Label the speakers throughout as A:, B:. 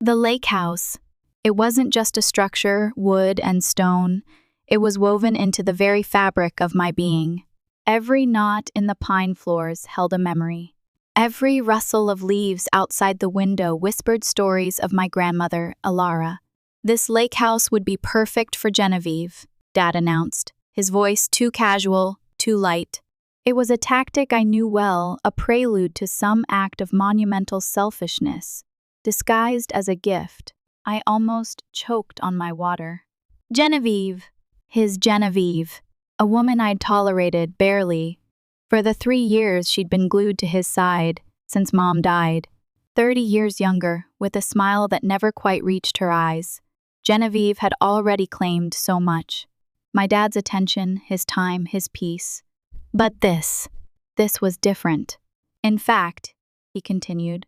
A: The lake house. It wasn't just a structure, wood and stone. It was woven into the very fabric of my being. Every knot in the pine floors held a memory. Every rustle of leaves outside the window whispered stories of my grandmother, Alara. This lake house would be perfect for Genevieve, Dad announced, his voice too casual, too light. It was a tactic I knew well, a prelude to some act of monumental selfishness. Disguised as a gift, I almost choked on my water. Genevieve! His Genevieve. A woman I'd tolerated, barely. For the 3 years she'd been glued to his side, since Mom died. 30 years younger, with a smile that never quite reached her eyes. Genevieve had already claimed so much. My dad's attention, his time, his peace. But this was different. In fact, he continued,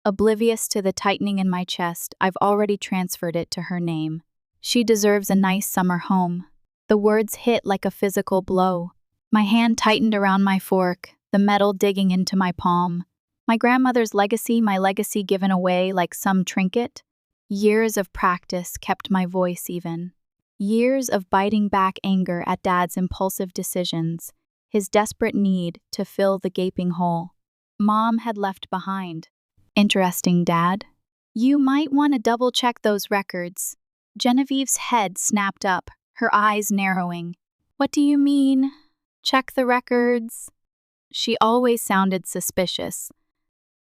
A: oblivious to the tightening in my chest, I've already transferred it to her name. She deserves a nice summer home. The words hit like a physical blow. My hand tightened around my fork, the metal digging into my palm. My grandmother's legacy, my legacy given away like some trinket. Years of practice kept my voice even. Years of biting back anger at Dad's impulsive decisions, his desperate need to fill the gaping hole Mom had left behind. Interesting, Dad. You might want to double-check those records. Genevieve's head snapped up, her eyes narrowing. What do you mean? Check the records? She always sounded suspicious,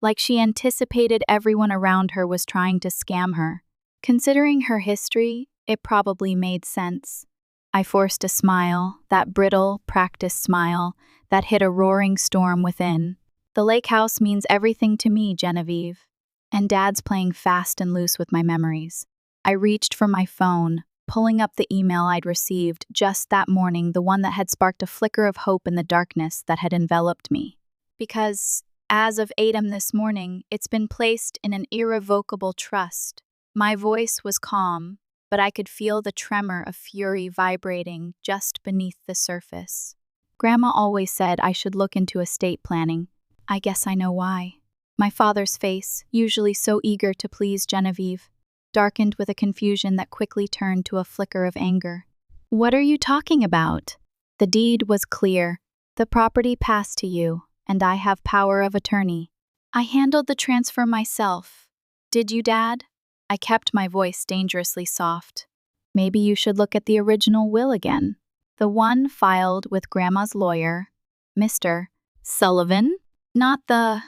A: like she anticipated everyone around her was trying to scam her. Considering her history, it probably made sense. I forced a smile, that brittle, practiced smile that hit a roaring storm within. The lake house means everything to me, Genevieve. And Dad's playing fast and loose with my memories. I reached for my phone, pulling up the email I'd received just that morning, the one that had sparked a flicker of hope in the darkness that had enveloped me. Because, as of 8 a.m. this morning, it's been placed in an irrevocable trust. My voice was calm, but I could feel the tremor of fury vibrating just beneath the surface. Grandma always said I should look into estate planning. I guess I know why. My father's face, usually so eager to please Genevieve, darkened with a confusion that quickly turned to a flicker of anger. What are you talking about? The deed was clear. The property passed to you, and I have power of attorney. I handled the transfer myself. Did you, Dad? I kept my voice dangerously soft. Maybe you should look at the original will again. The one filed with Grandma's lawyer, Mr. Sullivan, not the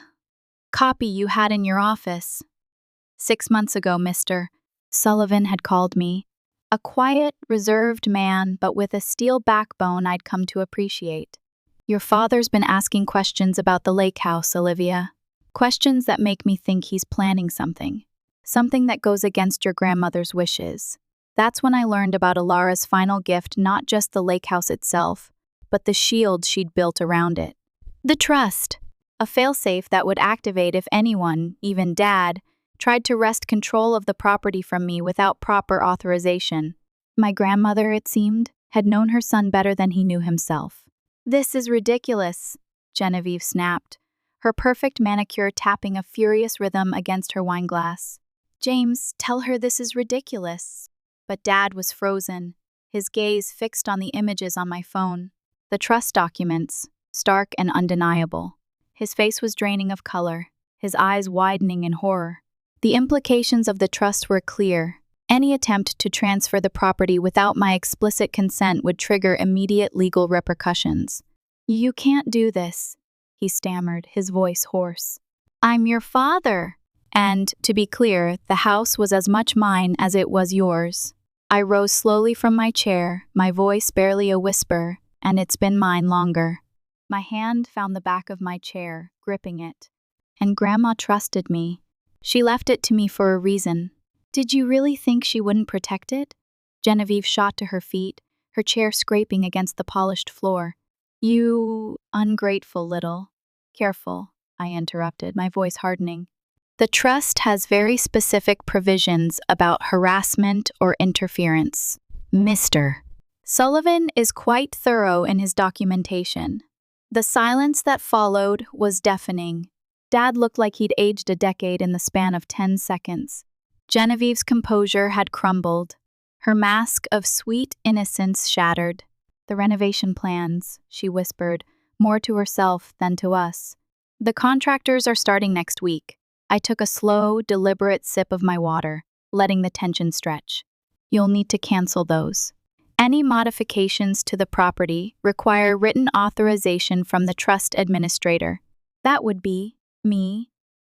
A: copy you had in your office. 6 months ago, Mr. Sullivan had called me. A quiet, reserved man, but with a steel backbone I'd come to appreciate. Your father's been asking questions about the lake house, Olivia. Questions that make me think he's planning something. Something that goes against your grandmother's wishes. That's when I learned about Alara's final gift, not just the lake house itself, but the shield she'd built around it. The trust. A failsafe that would activate if anyone, even Dad, tried to wrest control of the property from me without proper authorization. My grandmother, it seemed, had known her son better than he knew himself. This is ridiculous, Genevieve snapped, her perfect manicure tapping a furious rhythm against her wineglass. James, tell her this is ridiculous. But Dad was frozen, his gaze fixed on the images on my phone. The trust documents, stark and undeniable. His face was draining of color, his eyes widening in horror. The implications of the trust were clear. Any attempt to transfer the property without my explicit consent would trigger immediate legal repercussions. You can't do this, he stammered, his voice hoarse. I'm your father. And, to be clear, the house was as much mine as it was yours. I rose slowly from my chair, my voice barely a whisper, and it's been mine longer. My hand found the back of my chair, gripping it. And Grandma trusted me. She left it to me for a reason. Did you really think she wouldn't protect it? Genevieve shot to her feet, her chair scraping against the polished floor. You ungrateful little. Careful, I interrupted, my voice hardening. The trust has very specific provisions about harassment or interference. Mr. Sullivan is quite thorough in his documentation. The silence that followed was deafening. Dad looked like he'd aged a decade in the span of 10 seconds. Genevieve's composure had crumbled. Her mask of sweet innocence shattered. "The renovation plans," she whispered, more to herself than to us. "The contractors are starting next week." I took a slow, deliberate sip of my water, letting the tension stretch. "You'll need to cancel those. Any modifications to the property require written authorization from the trust administrator." "That would be me."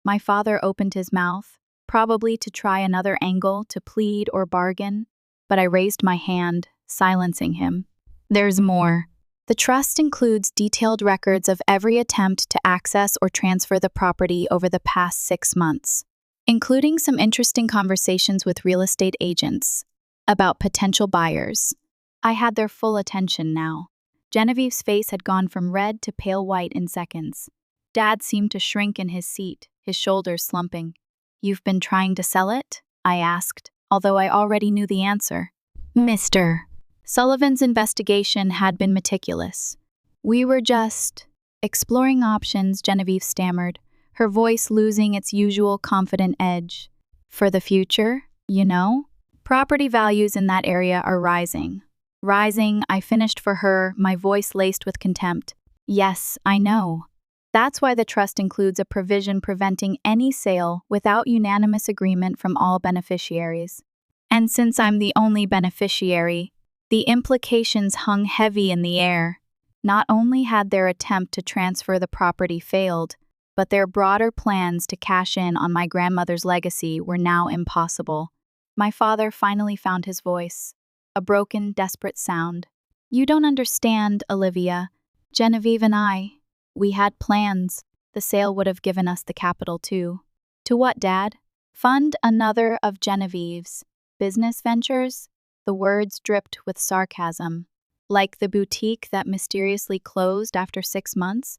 A: My father opened his mouth, probably to try another angle to plead or bargain, but I raised my hand, silencing him. "There's more. The trust includes detailed records of every attempt to access or transfer the property over the past 6 months, including some interesting conversations with real estate agents about potential buyers." I had their full attention now. Genevieve's face had gone from red to pale white in seconds. Dad seemed to shrink in his seat, his shoulders slumping. "You've been trying to sell it?" I asked, although I already knew the answer. "Mr. Sullivan's investigation had been meticulous. We were just exploring options," Genevieve stammered, her voice losing its usual confident edge. "For the future, you know? Property values in that area are rising." "Rising," I finished for her, my voice laced with contempt. "Yes, I know. That's why the trust includes a provision preventing any sale without unanimous agreement from all beneficiaries. And since I'm the only beneficiary, the implications hung heavy in the air. Not only had their attempt to transfer the property failed, but their broader plans to cash in on my grandmother's legacy were now impossible." My father finally found his voice, a broken, desperate sound. "You don't understand, Olivia. Genevieve and we had plans. The sale would have given us the capital too." "To what, Dad?" "Fund another of Genevieve's business ventures." The words dripped with sarcasm. "Like the boutique that mysteriously closed after 6 months?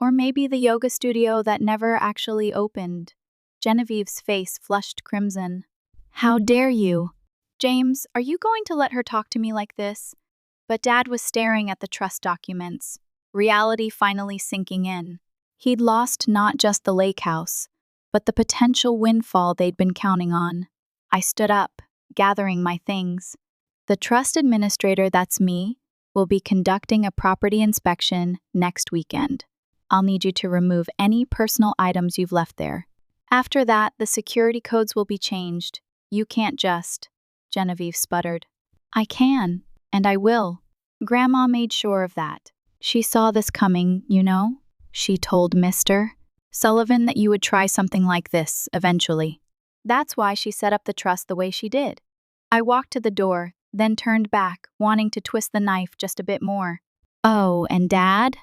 A: Or maybe the yoga studio that never actually opened?" Genevieve's face flushed crimson. "How dare you? James, are you going to let her talk to me like this?" But Dad was staring at the trust documents, reality finally sinking in. He'd lost not just the lake house, but the potential windfall they'd been counting on. I stood up, gathering my things. "The trust administrator, that's me, will be conducting a property inspection next weekend. I'll need you to remove any personal items you've left there. After that, the security codes will be changed. You can't just..." Genevieve sputtered. "I can, and I will. Grandma made sure of that. She saw this coming, you know. She told Mr. Sullivan that you would try something like this eventually. That's why she set up the trust the way she did." I walked to the door, then turned back, wanting to twist the knife just a bit more. "Oh, and Dad?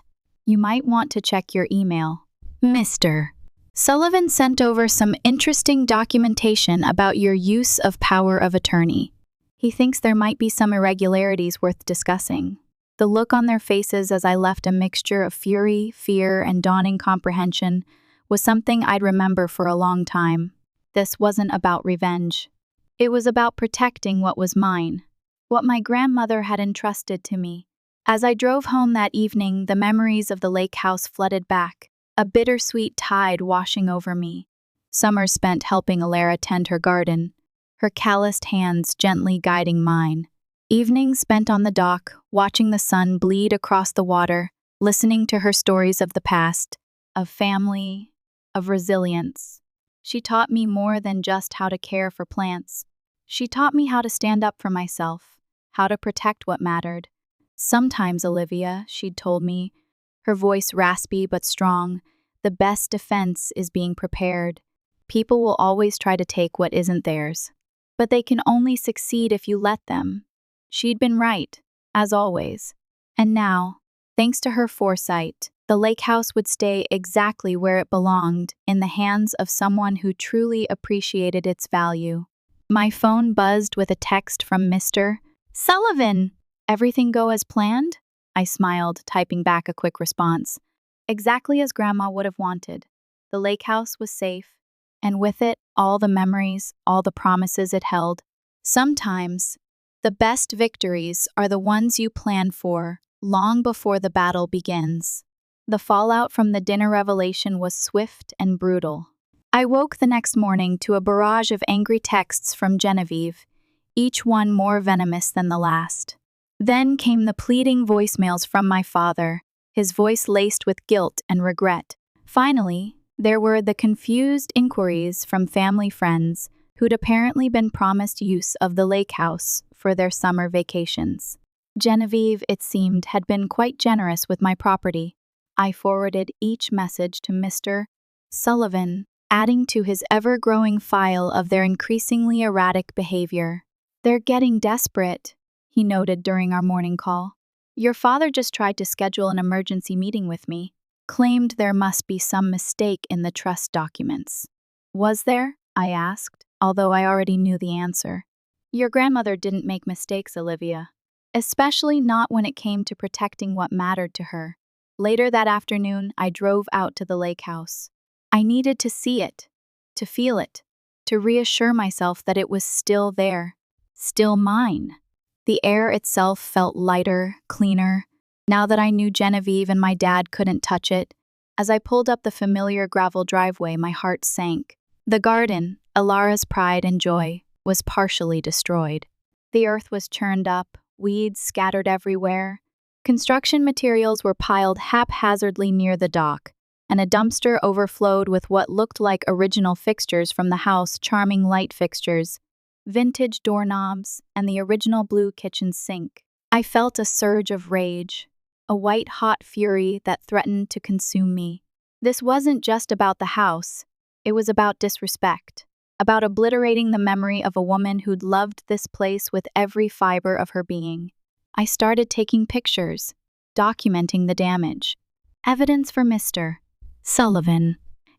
A: You might want to check your email. Mr. Sullivan sent over some interesting documentation about your use of power of attorney. He thinks there might be some irregularities worth discussing." The look on their faces as I left a mixture of fury, fear, and dawning comprehension was something I'd remember for a long time. This wasn't about revenge. It was about protecting what was mine, what my grandmother had entrusted to me. As I drove home that evening, the memories of the lake house flooded back, a bittersweet tide washing over me. Summers spent helping Alara tend her garden, her calloused hands gently guiding mine. Evenings spent on the dock, watching the sun bleed across the water, listening to her stories of the past, of family, of resilience. She taught me more than just how to care for plants. She taught me how to stand up for myself, how to protect what mattered. "Sometimes, Olivia," she'd told me, her voice raspy but strong, "the best defense is being prepared. People will always try to take what isn't theirs, but they can only succeed if you let them." She'd been right, as always. And now, thanks to her foresight, the lake house would stay exactly where it belonged, in the hands of someone who truly appreciated its value. My phone buzzed with a text from Mr. Sullivan. "Everything go as planned?" I smiled, typing back a quick response. Exactly as Grandma would have wanted. The lake house was safe, and with it, all the memories, all the promises it held. Sometimes, the best victories are the ones you plan for long before the battle begins. The fallout from the dinner revelation was swift and brutal. I woke the next morning to a barrage of angry texts from Genevieve, each one more venomous than the last. Then came the pleading voicemails from my father, his voice laced with guilt and regret. Finally, there were the confused inquiries from family friends who'd apparently been promised use of the lake house for their summer vacations. Genevieve, it seemed, had been quite generous with my property. I forwarded each message to Mr. Sullivan, adding to his ever-growing file of their increasingly erratic behavior. "They're getting desperate," he noted during our morning call. "Your father just tried to schedule an emergency meeting with me, claimed there must be some mistake in the trust documents." "Was there?" I asked, although I already knew the answer. "Your grandmother didn't make mistakes, Olivia. Especially not when it came to protecting what mattered to her." Later that afternoon, I drove out to the lake house. I needed to see it, to feel it, to reassure myself that it was still there, still mine. The air itself felt lighter, cleaner, now that I knew Genevieve and my dad couldn't touch it. As I pulled up the familiar gravel driveway, my heart sank. The garden, Alara's pride and joy, was partially destroyed. The earth was churned up, weeds scattered everywhere. Construction materials were piled haphazardly near the dock, and a dumpster overflowed with what looked like original fixtures from the house, charming light fixtures, vintage doorknobs, and the original blue kitchen sink. I felt a surge of rage, a white-hot fury that threatened to consume me. This wasn't just about the house, it was about disrespect, about obliterating the memory of a woman who'd loved this place with every fiber of her being. I started taking pictures, documenting the damage. Evidence for Mr. Sullivan.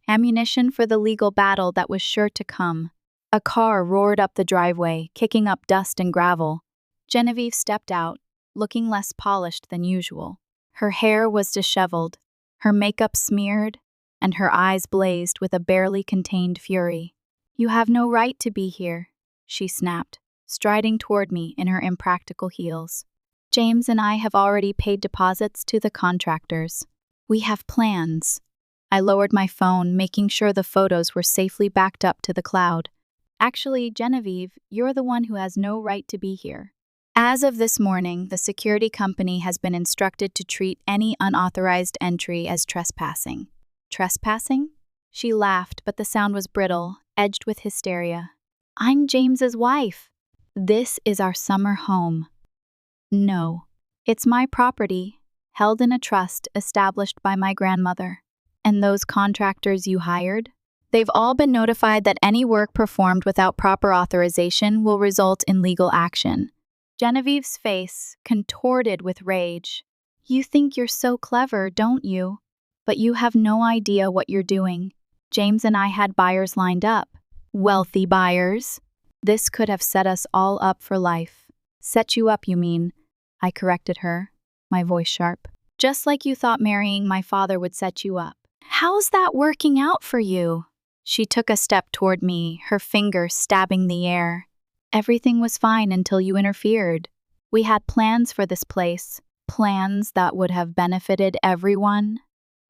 A: Ammunition for the legal battle that was sure to come. A car roared up the driveway, kicking up dust and gravel. Genevieve stepped out, looking less polished than usual. Her hair was disheveled, her makeup smeared, and her eyes blazed with a barely contained fury. "You have no right to be here," she snapped, striding toward me in her impractical heels. "James and I have already paid deposits to the contractors. We have plans." I lowered my phone, making sure the photos were safely backed up to the cloud. "Actually, Genevieve, you're the one who has no right to be here. As of this morning, the security company has been instructed to treat any unauthorized entry as trespassing." "Trespassing?" She laughed, but the sound was brittle, edged with hysteria. "I'm James's wife. This is our summer home." "No, it's my property, held in a trust established by my grandmother." "And those contractors you hired? They've all been notified that any work performed without proper authorization will result in legal action." Genevieve's face contorted with rage. "You think you're so clever, don't you? But you have no idea what you're doing. James and I had buyers lined up. Wealthy buyers. This could have set us all up for life." "Set you up, you mean?" I corrected her, my voice sharp. "Just like you thought marrying my father would set you up. How's that working out for you?" She took a step toward me, her finger stabbing the air. "Everything was fine until you interfered. We had plans for this place, plans that would have benefited everyone.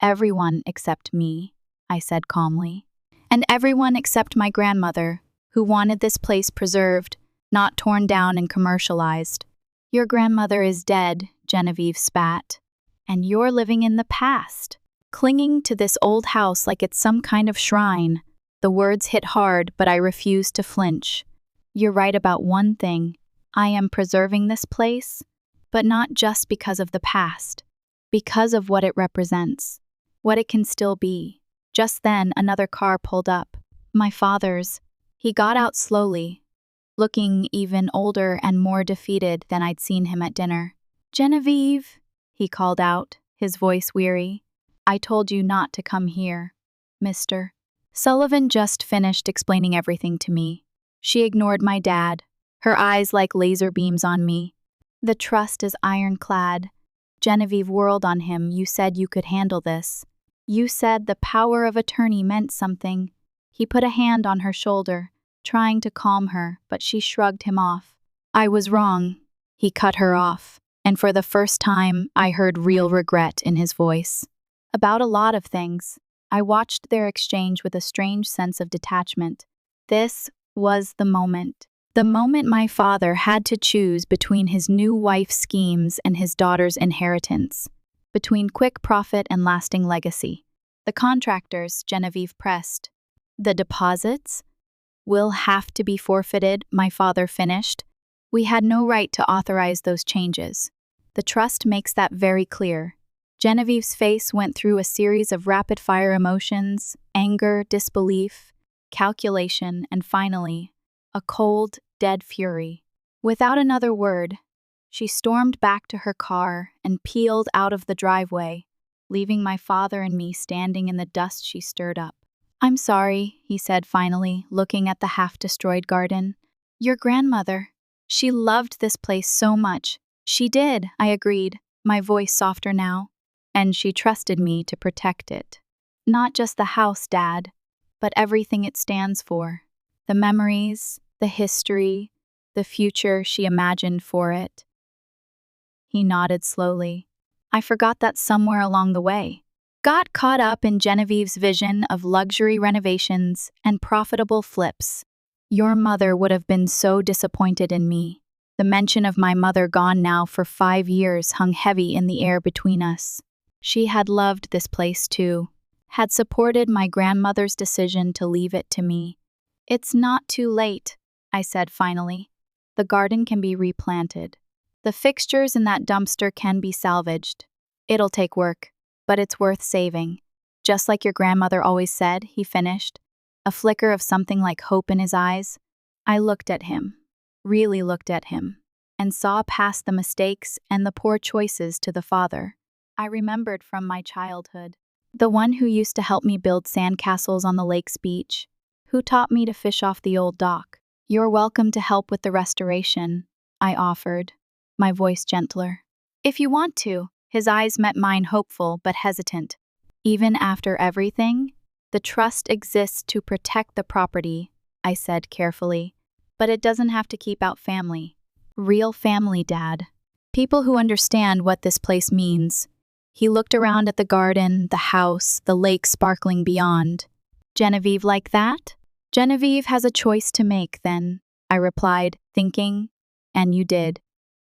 A: Everyone except me," I said calmly. "And everyone except my grandmother, who wanted this place preserved, not torn down and commercialized." "Your grandmother is dead," Genevieve spat. "And you're living in the past, clinging to this old house like it's some kind of shrine." The words hit hard, but I refused to flinch. "You're right about one thing. I am preserving this place, but not just because of the past, because of what it represents, what it can still be." Just then, another car pulled up. My father's. He got out slowly, looking even older and more defeated than I'd seen him at dinner. "Genevieve," he called out, his voice weary. "I told you not to come here." Mr. Sullivan just finished explaining everything to me. She ignored my dad, her eyes like laser beams on me. "The trust is ironclad." Genevieve whirled on him. "You said you could handle this. You said the power of attorney meant something." He put a hand on her shoulder, trying to calm her, but she shrugged him off. "I was wrong." He cut her off, and for the first time, I heard real regret in his voice. "About a lot of things. I watched their exchange with a strange sense of detachment. This was the moment. The moment my father had to choose between his new wife's schemes and his daughter's inheritance, between quick profit and lasting legacy. The contractors, Genevieve pressed. The deposits? Will have to be forfeited, my father finished. We had no right to authorize those changes. The trust makes that very clear. Genevieve's face went through a series of rapid-fire emotions: anger, disbelief, calculation, and finally, a cold, dead fury. Without another word, she stormed back to her car and peeled out of the driveway, leaving my father and me standing in the dust she stirred up. "I'm sorry," he said finally, looking at the half-destroyed garden. "Your grandmother. She loved this place so much." "She did," I agreed, my voice softer now. "And she trusted me to protect it. Not just the house, Dad, but everything it stands for. The memories, the history, the future she imagined for it." He nodded slowly. "I forgot that somewhere along the way. Got caught up in Genevieve's vision of luxury renovations and profitable flips. Your mother would have been so disappointed in me." The mention of my mother gone now for 5 years hung heavy in the air between us. She had loved this place too, had supported my grandmother's decision to leave it to me. "It's not too late," I said finally. "The garden can be replanted. The fixtures in that dumpster can be salvaged. It'll take work, but it's worth saving. Just like your grandmother always said," he finished, a flicker of something like hope in his eyes. I looked at him, really looked at him, and saw past the mistakes and the poor choices to the father I remembered from my childhood. The one who used to help me build sandcastles on the lake's beach, who taught me to fish off the old dock. "You're welcome to help with the restoration," I offered, my voice gentler. "If you want to." His eyes met mine, hopeful but hesitant. "Even after everything? The trust exists to protect the property," I said carefully. "But it doesn't have to keep out family. Real family, Dad. People who understand what this place means." He looked around at the garden, the house, the lake sparkling beyond. "Genevieve like that?" "Genevieve has a choice to make, then," I replied, thinking, and you did.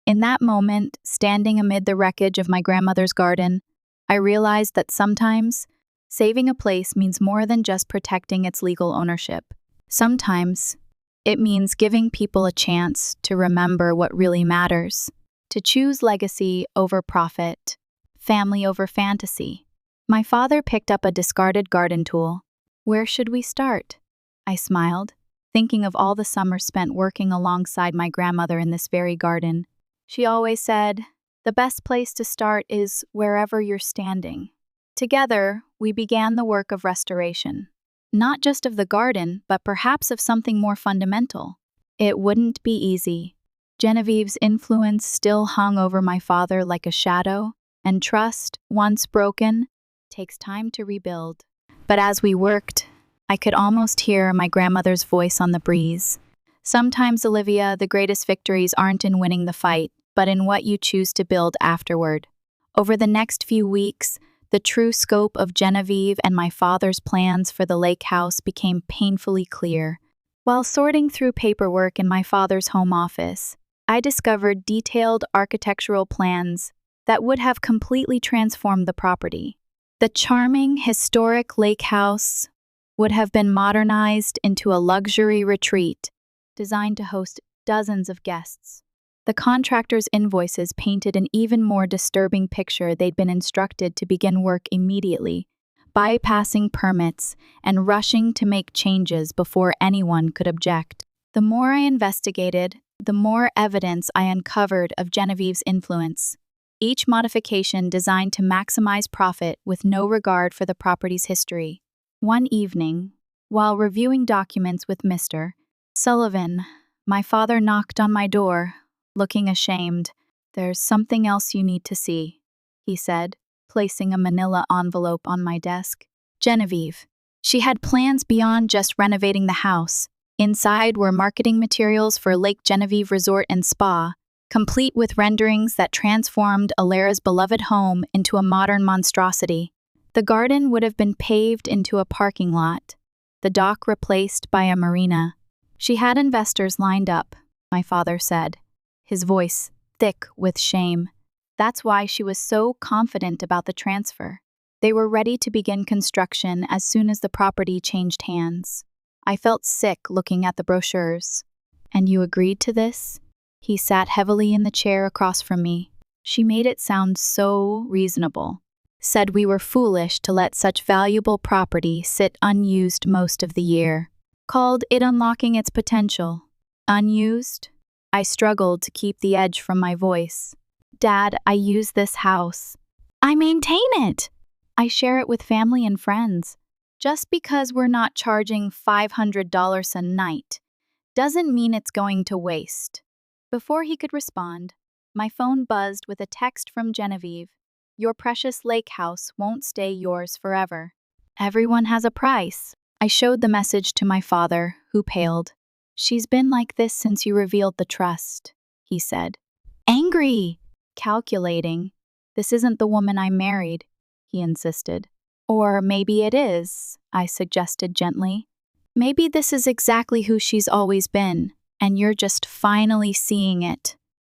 A: In that moment, standing amid the wreckage of my grandmother's garden, I realized that sometimes saving a place means more than just protecting its legal ownership. Sometimes it means giving people a chance to remember what really matters, to choose legacy over profit, family over fantasy. My father picked up a discarded garden tool. "Where should we start?" I smiled, thinking of all the summers spent working alongside my grandmother in this very garden. She always said, "The best place to start is wherever you're standing." Together, we began the work of restoration. Not just of the garden, but perhaps of something more fundamental. It wouldn't be easy. Genevieve's influence still hung over my father like a shadow, and trust, once broken, takes time to rebuild. But as we worked, I could almost hear my grandmother's voice on the breeze. "Sometimes, Olivia, the greatest victories aren't in winning the fight, but in what you choose to build afterward." Over the next few weeks, the true scope of Genevieve and my father's plans for the lake house became painfully clear. While sorting through paperwork in my father's home office, I discovered detailed architectural plans that would have completely transformed the property. The charming, historic lake house would have been modernized into a luxury retreat designed to host dozens of guests. The contractor's invoices painted an even more disturbing picture. They'd been instructed to begin work immediately, bypassing permits and rushing to make changes before anyone could object. The more I investigated, the more evidence I uncovered of Genevieve's influence. Each modification designed to maximize profit with no regard for the property's history. One evening, while reviewing documents with Mr. Sullivan, my father knocked on my door, looking ashamed. "There's something else you need to see," he said, placing a manila envelope on my desk. Genevieve. She had plans beyond just renovating the house. Inside were marketing materials for Lake Genevieve Resort and Spa, complete with renderings that transformed Alara's beloved home into a modern monstrosity. The garden would have been paved into a parking lot, the dock replaced by a marina. She had investors lined up, my father said, his voice thick with shame. That's why she was so confident about the transfer. They were ready to begin construction as soon as the property changed hands. I felt sick looking at the brochures. And you agreed to this? He sat heavily in the chair across from me. She made it sound so reasonable. Said we were foolish to let such valuable property sit unused most of the year. Called it unlocking its potential. Unused? I struggled to keep the edge from my voice. Dad, I use this house. I maintain it. I share it with family and friends. Just because we're not charging $500 a night doesn't mean it's going to waste. Before he could respond, my phone buzzed with a text from Genevieve. Your precious lake house won't stay yours forever. Everyone has a price. I showed the message to my father, who paled. She's been like this since you revealed the trust, he said. Angry, calculating. This isn't the woman I married, he insisted. Or maybe it is, I suggested gently. Maybe this is exactly who she's always been, and you're just finally seeing it.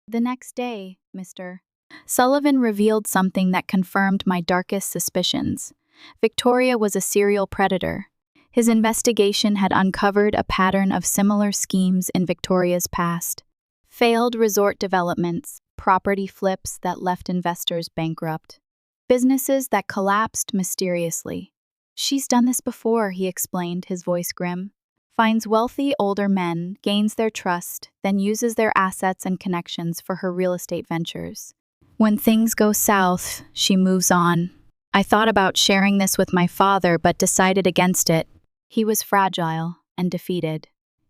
A: The next day, Mr. Sullivan revealed something that confirmed my darkest suspicions. Victoria was a serial predator. His investigation had uncovered a pattern of similar schemes in Victoria's past. Failed resort developments, property flips that left investors bankrupt, businesses that collapsed mysteriously. She's done this before, he explained, his voice grim. Finds wealthy older men, gains their trust, then uses their assets and connections for her real estate ventures. When things go south, she moves on. I thought about sharing this with my father, but decided against it. He was fragile and defeated.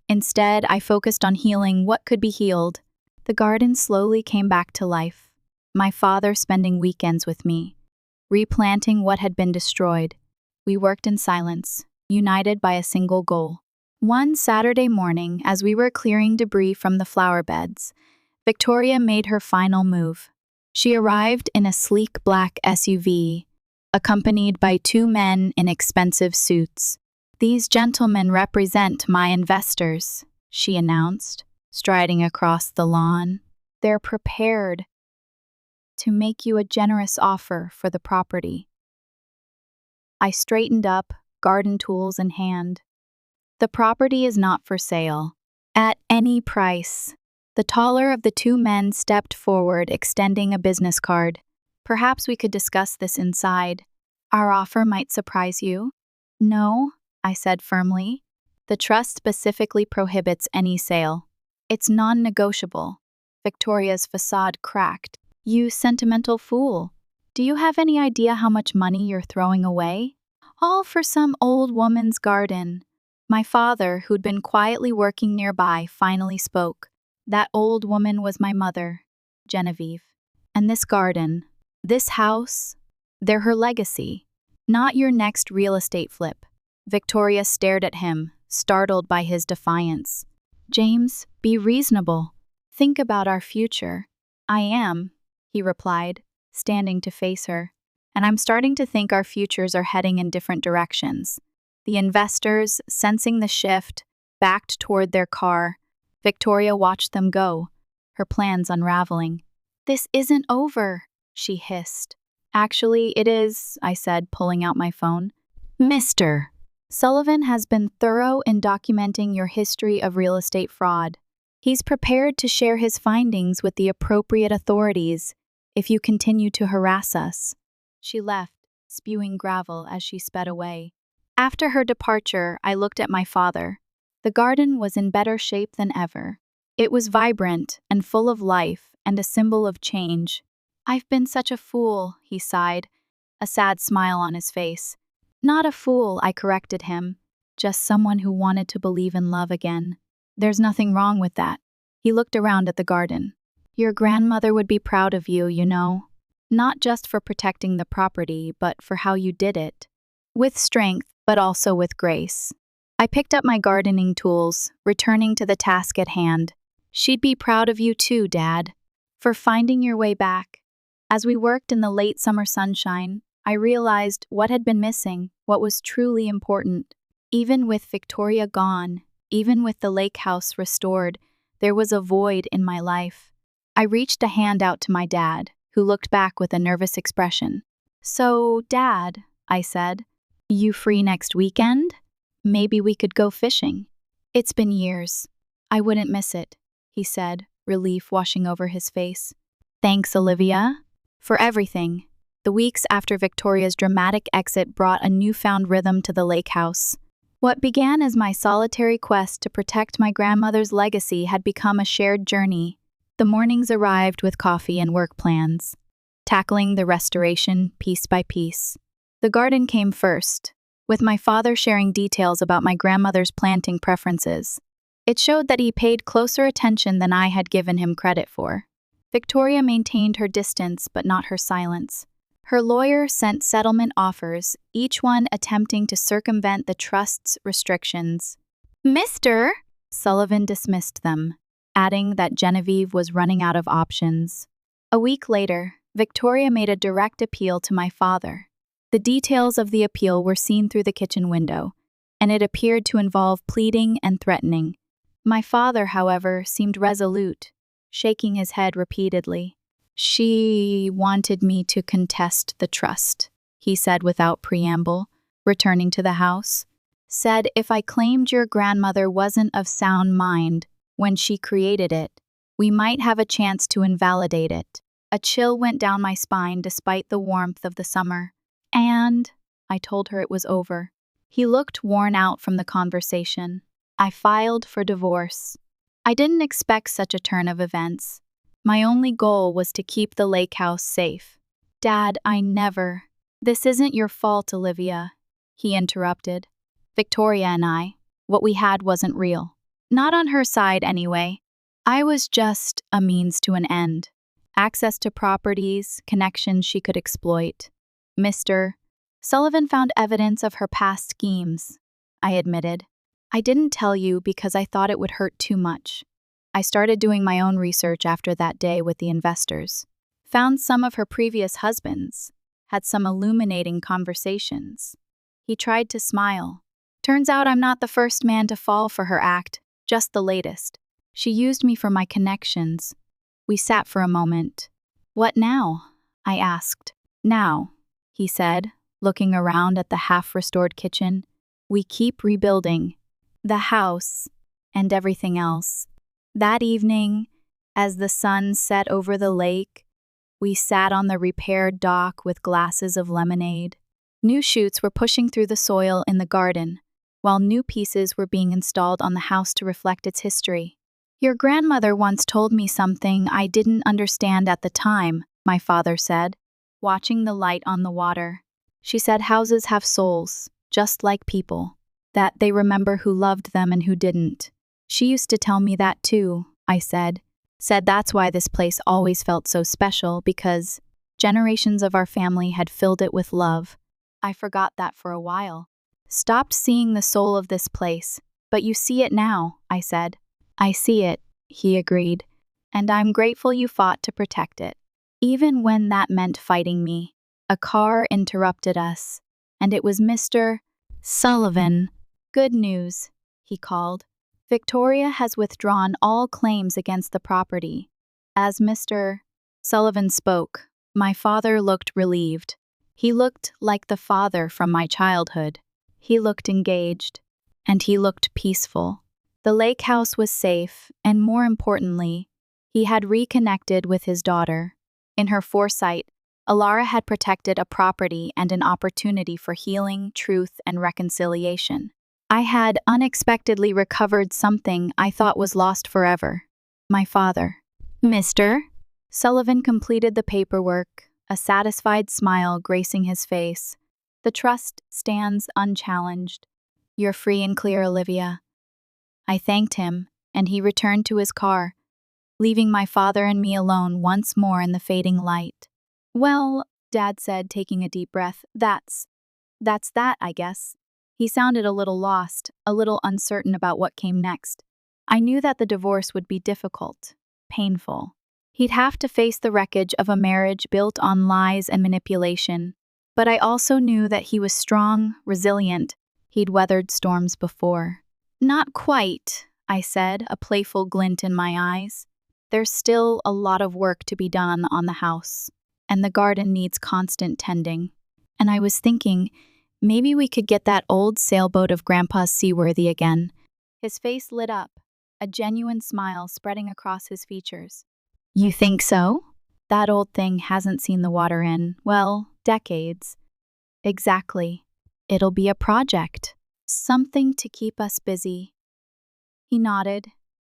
A: Instead, I focused on healing what could be healed. The garden slowly came back to life. My father spending weekends with me, replanting what had been destroyed. We worked in silence, united by a single goal. One Saturday morning, as we were clearing debris from the flower beds, Victoria made her final move. She arrived in a sleek black SUV, accompanied by two men in expensive suits. These gentlemen represent my investors, she announced, striding across the lawn. They're prepared to make you a generous offer for the property. I straightened up, garden tools in hand. The property is not for sale. At any price. The taller of the two men stepped forward, extending a business card. Perhaps we could discuss this inside. Our offer might surprise you. No, I said firmly. The trust specifically prohibits any sale. It's non-negotiable. Victoria's facade cracked. You sentimental fool. Do you have any idea how much money you're throwing away? All for some old woman's garden. My father, who'd been quietly working nearby, finally spoke. That old woman was my mother, Genevieve. And this garden, this house, they're her legacy, not your next real estate flip. Victoria stared at him, startled by his defiance. James, be reasonable. Think about our future. I am, he replied, standing to face her. And I'm starting to think our futures are heading in different directions. The investors, sensing the shift, backed toward their car. Victoria watched them go, her plans unraveling. This isn't over, she hissed. Actually, it is, I said, pulling out my phone. Mr. Sullivan has been thorough in documenting your history of real estate fraud. He's prepared to share his findings with the appropriate authorities if you continue to harass us. She left, spewing gravel as she sped away. After her departure, I looked at my father. The garden was in better shape than ever. It was vibrant and full of life and a symbol of change. I've been such a fool, he sighed, a sad smile on his face. Not a fool, I corrected him. Just someone who wanted to believe in love again. There's nothing wrong with that. He looked around at the garden. Your grandmother would be proud of you, you know. Not just for protecting the property, but for how you did it. With strength, but also with grace. I picked up my gardening tools, returning to the task at hand. She'd be proud of you too, Dad, for finding your way back. As we worked in the late summer sunshine, I realized what had been missing, what was truly important. Even with Victoria gone, even with the lake house restored, there was a void in my life. I reached a hand out to my dad, who looked back with a nervous expression. "So, Dad," I said, "you free next weekend? Maybe we could go fishing." "It's been years. I wouldn't miss it," he said, relief washing over his face. "Thanks, Olivia, for everything." The weeks after Victoria's dramatic exit brought a newfound rhythm to the lake house. What began as my solitary quest to protect my grandmother's legacy had become a shared journey. The mornings arrived with coffee and work plans, tackling the restoration piece by piece. The garden came first, with my father sharing details about my grandmother's planting preferences. It showed that he paid closer attention than I had given him credit for. Victoria maintained her distance but not her silence. Her lawyer sent settlement offers, each one attempting to circumvent the trust's restrictions. "Mr." Sullivan dismissed them, adding that Genevieve was running out of options. A week later, Victoria made a direct appeal to my father. The details of the appeal were seen through the kitchen window, and it appeared to involve pleading and threatening. My father, however, seemed resolute, shaking his head repeatedly. "She wanted me to contest the trust," he said without preamble, returning to the house. "Said if I claimed your grandmother wasn't of sound mind when she created it, we might have a chance to invalidate it." A chill went down my spine despite the warmth of the summer. "And," I told her it was over. He looked worn out from the conversation. "I filed for divorce." I didn't expect such a turn of events. My only goal was to keep the lake house safe. "Dad, I never—" "This isn't your fault, Olivia," he interrupted. "Victoria and I, what we had wasn't real. Not on her side, anyway. I was just a means to an end. Access to properties, connections she could exploit. Mr. Sullivan found evidence of her past schemes," I admitted. "I didn't tell you because I thought it would hurt too much. I started doing my own research after that day with the investors. Found some of her previous husbands. Had some illuminating conversations." He tried to smile. "Turns out I'm not the first man to fall for her act, just the latest. She used me for my connections." We sat for a moment. "What now?" I asked. "Now," he said, looking around at the half-restored kitchen, "we keep rebuilding. The house, and everything else." That evening, as the sun set over the lake, we sat on the repaired dock with glasses of lemonade. New shoots were pushing through the soil in the garden, while new pieces were being installed on the house to reflect its history. "Your grandmother once told me something I didn't understand at the time," my father said, watching the light on the water. "She said houses have souls, just like people, that they remember who loved them and who didn't." "She used to tell me that too," I said. "Said that's why this place always felt so special, because generations of our family had filled it with love." I forgot that for a while. "Stopped seeing the soul of this place, but you see it now," I said. "I see it," he agreed, "and I'm grateful you fought to protect it." Even when that meant fighting me. A car interrupted us, and it was Mr. Sullivan. "Good news," he called. "Victoria has withdrawn all claims against the property." As Mr. Sullivan spoke, my father looked relieved. He looked like the father from my childhood. He looked engaged, and he looked peaceful. The lake house was safe, and more importantly, he had reconnected with his daughter. In her foresight, Alara had protected a property and an opportunity for healing, truth, and reconciliation. I had unexpectedly recovered something I thought was lost forever. My father. "Mr. Sullivan completed the paperwork, a satisfied smile gracing his face. "The trust stands unchallenged. You're free and clear, Olivia." I thanked him, and he returned to his car, leaving my father and me alone once more in the fading light. "Well," Dad said, taking a deep breath, that's that, I guess." He sounded a little lost, a little uncertain about what came next. I knew that the divorce would be difficult, painful. He'd have to face the wreckage of a marriage built on lies and manipulation. But I also knew that he was strong, resilient. He'd weathered storms before. Not quite, I said, a playful glint in my eyes. There's still a lot of work to be done on the house, and the garden needs constant tending. And I was thinking, maybe we could get that old sailboat of Grandpa's seaworthy again. His face lit up, a genuine smile spreading across his features. You think so? That old thing hasn't seen the water in, well, decades. Exactly. It'll be a project. Something to keep us busy. He nodded,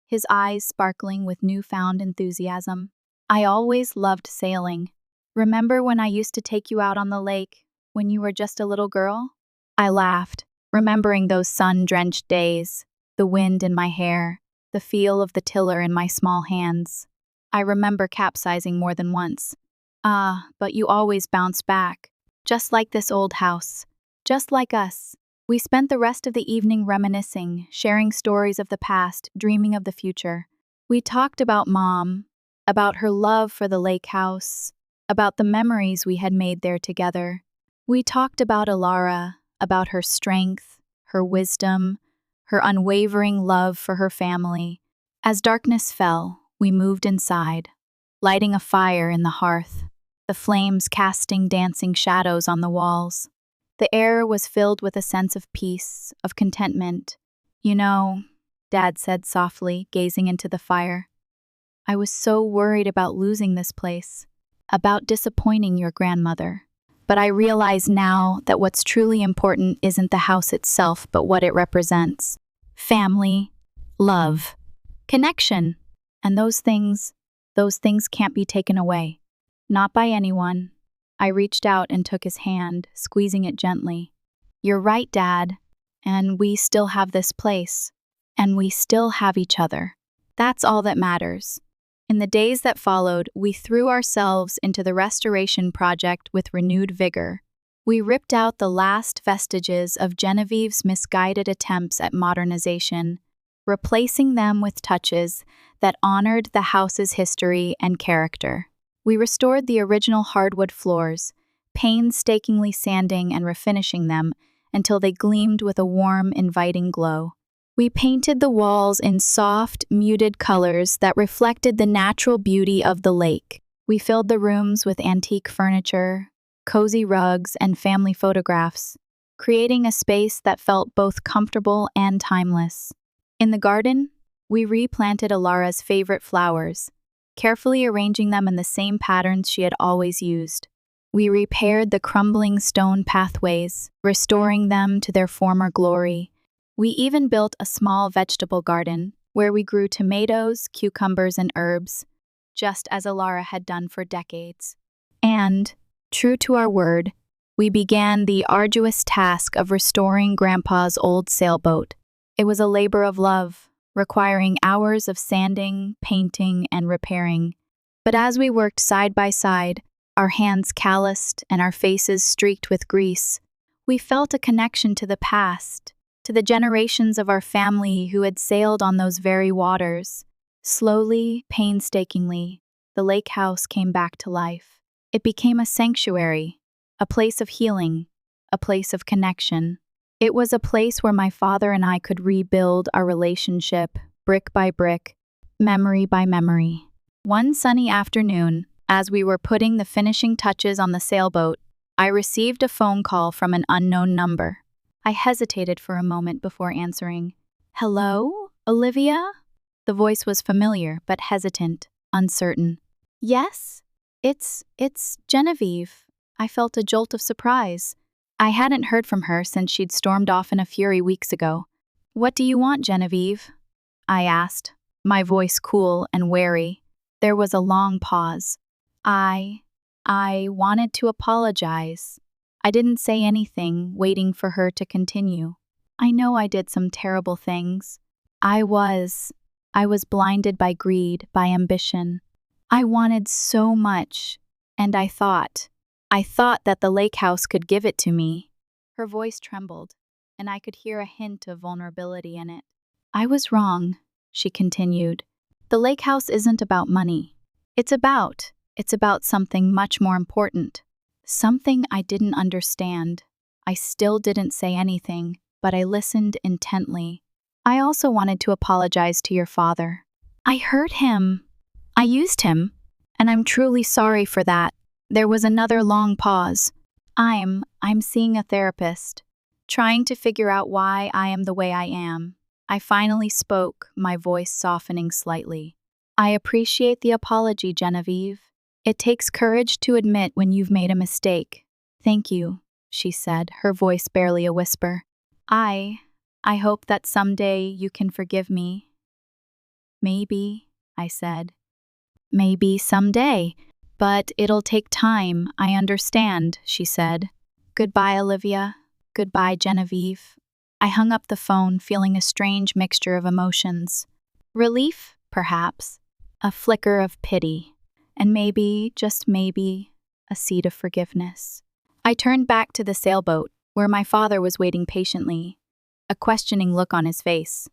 A: his eyes sparkling with newfound enthusiasm. I always loved sailing. Remember when I used to take you out on the lake, when you were just a little girl? I laughed, remembering those sun-drenched days, the wind in my hair, the feel of the tiller in my small hands. I remember capsizing more than once. But you always bounced back, just like this old house, just like us. We spent the rest of the evening reminiscing, sharing stories of the past, dreaming of the future. We talked about Mom, about her love for the lake house, about the memories we had made there together. We talked about Alara, about her strength, her wisdom, her unwavering love for her family. As darkness fell, we moved inside, lighting a fire in the hearth, the flames casting dancing shadows on the walls. The air was filled with a sense of peace, of contentment. You know, Dad said softly, gazing into the fire, I was so worried about losing this place, about disappointing your grandmother. But I realize now that what's truly important isn't the house itself, but what it represents. Family, love, connection. And those things can't be taken away. Not by anyone. I reached out and took his hand, squeezing it gently. You're right, Dad. And we still have this place. And we still have each other. That's all that matters. In the days that followed, we threw ourselves into the restoration project with renewed vigor. We ripped out the last vestiges of Genevieve's misguided attempts at modernization, replacing them with touches that honored the house's history and character. We restored the original hardwood floors, painstakingly sanding and refinishing them until they gleamed with a warm, inviting glow. We painted the walls in soft, muted colors that reflected the natural beauty of the lake. We filled the rooms with antique furniture, cozy rugs, and family photographs, creating a space that felt both comfortable and timeless. In the garden, we replanted Alara's favorite flowers, carefully arranging them in the same patterns she had always used. We repaired the crumbling stone pathways, restoring them to their former glory. We even built a small vegetable garden where we grew tomatoes, cucumbers, and herbs, just as Alara had done for decades. And, true to our word, we began the arduous task of restoring Grandpa's old sailboat. It was a labor of love, requiring hours of sanding, painting, and repairing. But as we worked side by side, our hands calloused and our faces streaked with grease, we felt a connection to the past, to the generations of our family who had sailed on those very waters. Slowly, painstakingly, the lake house came back to life. It became a sanctuary, a place of healing, a place of connection. It was a place where my father and I could rebuild our relationship, brick by brick, memory by memory. One sunny afternoon, as we were putting the finishing touches on the sailboat, I received a phone call from an unknown number. I hesitated for a moment before answering. Hello, Olivia? The voice was familiar, but hesitant, uncertain. Yes? It's Genevieve. I felt a jolt of surprise. I hadn't heard from her since she'd stormed off in a fury weeks ago. What do you want, Genevieve? I asked, my voice cool and wary. There was a long pause. I wanted to apologize. I didn't say anything, waiting for her to continue. I know I did some terrible things. I was blinded by greed, by ambition. I wanted so much, and I thought that the lake house could give it to me. Her voice trembled, and I could hear a hint of vulnerability in it. I was wrong, she continued. The lake house isn't about money. It's about something much more important. Something I didn't understand. I still didn't say anything, but I listened intently. I also wanted to apologize to your father. I hurt him. I used him, and I'm truly sorry for that. There was another long pause. I'm seeing a therapist, trying to figure out why I am the way I am. I finally spoke, my voice softening slightly. I appreciate the apology, Genevieve. It takes courage to admit when you've made a mistake. Thank you, she said, her voice barely a whisper. I hope that someday you can forgive me. Maybe, I said. Maybe someday, but it'll take time, I understand, she said. Goodbye, Olivia. Goodbye, Genevieve. I hung up the phone, feeling a strange mixture of emotions. Relief, perhaps. A flicker of pity. And maybe, just maybe, a seed of forgiveness. I turned back to the sailboat, where my father was waiting patiently, a questioning look on his face.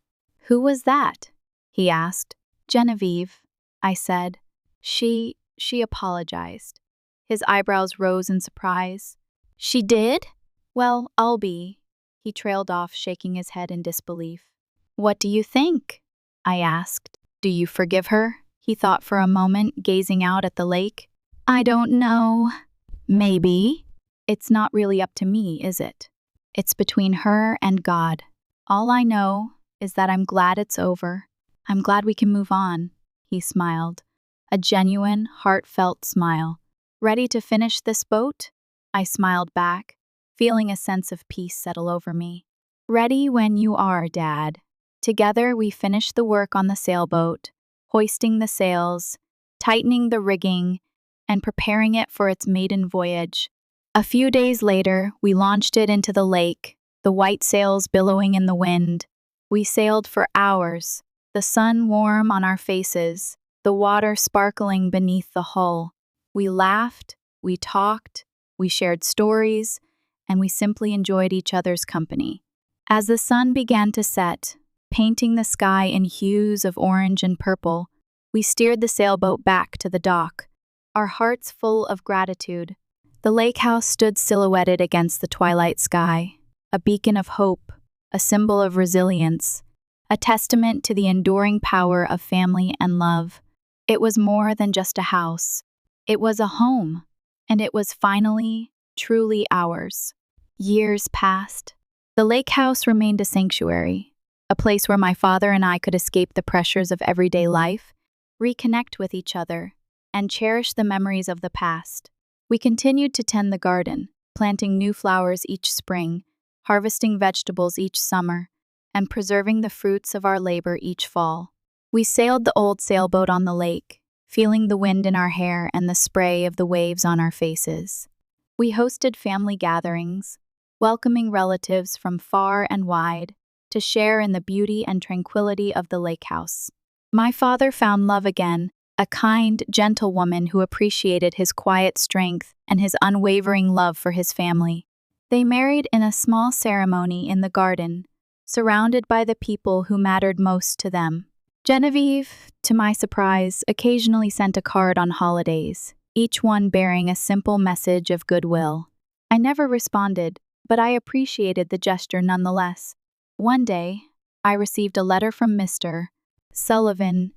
A: Who was that? He asked. Genevieve, I said. She apologized. His eyebrows rose in surprise. She did? Well, I'll be. He trailed off, shaking his head in disbelief. What do you think? I asked. Do you forgive her? He thought for a moment, gazing out at the lake. I don't know. Maybe. It's not really up to me, is it? It's between her and God. All I know is that I'm glad it's over. I'm glad we can move on. He smiled. A genuine, heartfelt smile. Ready to finish this boat? I smiled back, feeling a sense of peace settle over me. Ready when you are, Dad. Together we finished the work on the sailboat, hoisting the sails, tightening the rigging, and preparing it for its maiden voyage. A few days later, we launched it into the lake, the white sails billowing in the wind. We sailed for hours, the sun warm on our faces, the water sparkling beneath the hull. We laughed, we talked, we shared stories, and we simply enjoyed each other's company. As the sun began to set, painting the sky in hues of orange and purple, we steered the sailboat back to the dock, our hearts full of gratitude. The lake house stood silhouetted against the twilight sky, a beacon of hope, a symbol of resilience, a testament to the enduring power of family and love. It was more than just a house. It was a home, and it was finally, truly ours. Years passed. The lake house remained a sanctuary, a place where my father and I could escape the pressures of everyday life, reconnect with each other, and cherish the memories of the past. We continued to tend the garden, planting new flowers each spring, harvesting vegetables each summer, and preserving the fruits of our labor each fall. We sailed the old sailboat on the lake, feeling the wind in our hair and the spray of the waves on our faces. We hosted family gatherings, welcoming relatives from far and wide to share in the beauty and tranquility of the lake house. My father found love again, a kind, gentle woman who appreciated his quiet strength and his unwavering love for his family. They married in a small ceremony in the garden, surrounded by the people who mattered most to them. Genevieve, to my surprise, occasionally sent a card on holidays, each one bearing a simple message of goodwill. I never responded, but I appreciated the gesture nonetheless. One day, I received a letter from Mr. Sullivan,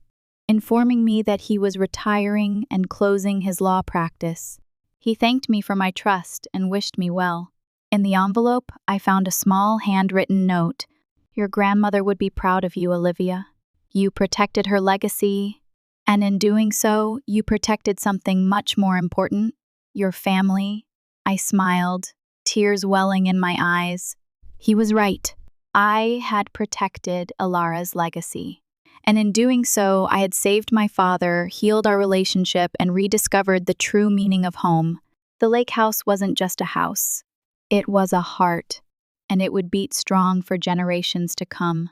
A: informing me that he was retiring and closing his law practice. He thanked me for my trust and wished me well. In the envelope, I found a small handwritten note. Your grandmother would be proud of you, Olivia. You protected her legacy, and in doing so, you protected something much more important, your family. I smiled, tears welling in my eyes. He was right. I had protected Alara's legacy. And in doing so, I had saved my father, healed our relationship, and rediscovered the true meaning of home. The lake house wasn't just a house. It was a heart, and it would beat strong for generations to come.